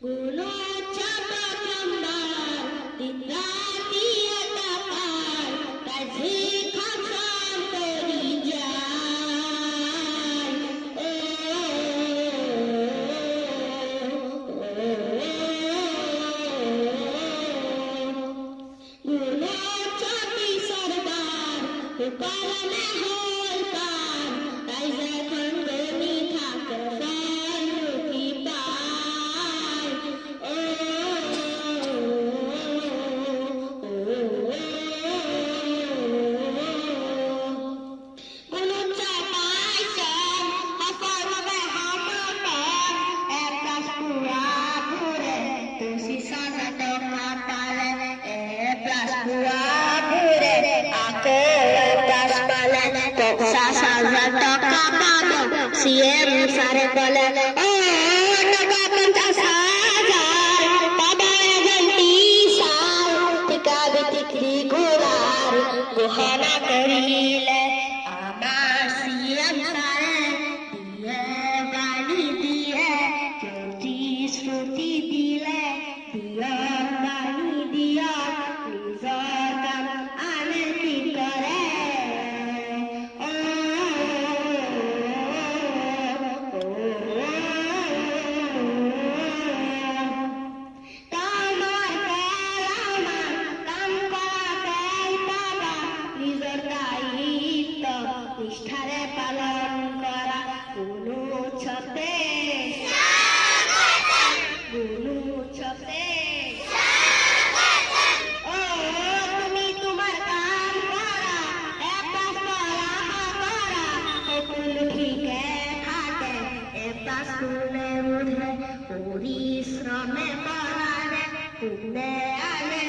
Gunung capat lembar, tinggal dia dapat, kasih kasam terijai. Gunung capi sardar, kepala holkan, raisa kandani thaksan rukipai. Gunung capai sen, hafal hamapan, etas buah bure, tersisa satu kapal, etas buah bure, aku lepas balen, tok sasa satu kapal, siem sare balen, nagapan tak sajar, tabaya ganti sal, tika bitik di gular, guhana kerile, আমার সিয়াম সারে দিয়ে বাণী দিয়ে জ্যোতি শ্রুতি দিলে দিয়া বাণী দিয়া নিজ কাম আনে কি করে তোমার আমার কাম করাতেই পাবা নিজের দায়িত্ব নিষ্ঠারে পালন করা কোনো ছতে ও তুমি তোমার কাম করা একটা পড়া করা সকল ঠিকে থাকে একটা স্কুলে উঠে পরিশ্রমে পড়ালে তুমি আলে